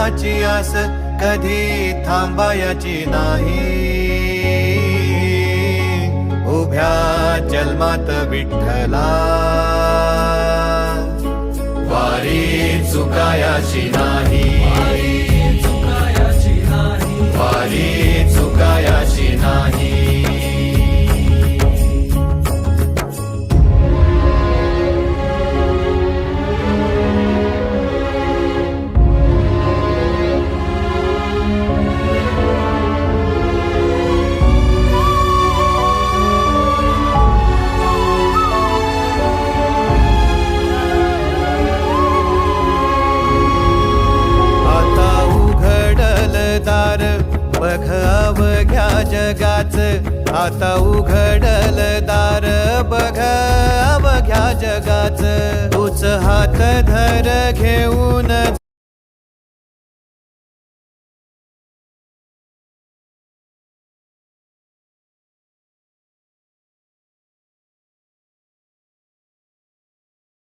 फळाची आस कधी थांबायची नाही. उभ्या जन्मात विठ्ठला वारी चुकायाची नाही. वारी चुकायाची नाही. बघ अवघ्या जगाच, आता उघडल दार बघ अवघ्या जगाच. तूच हात धर घेऊन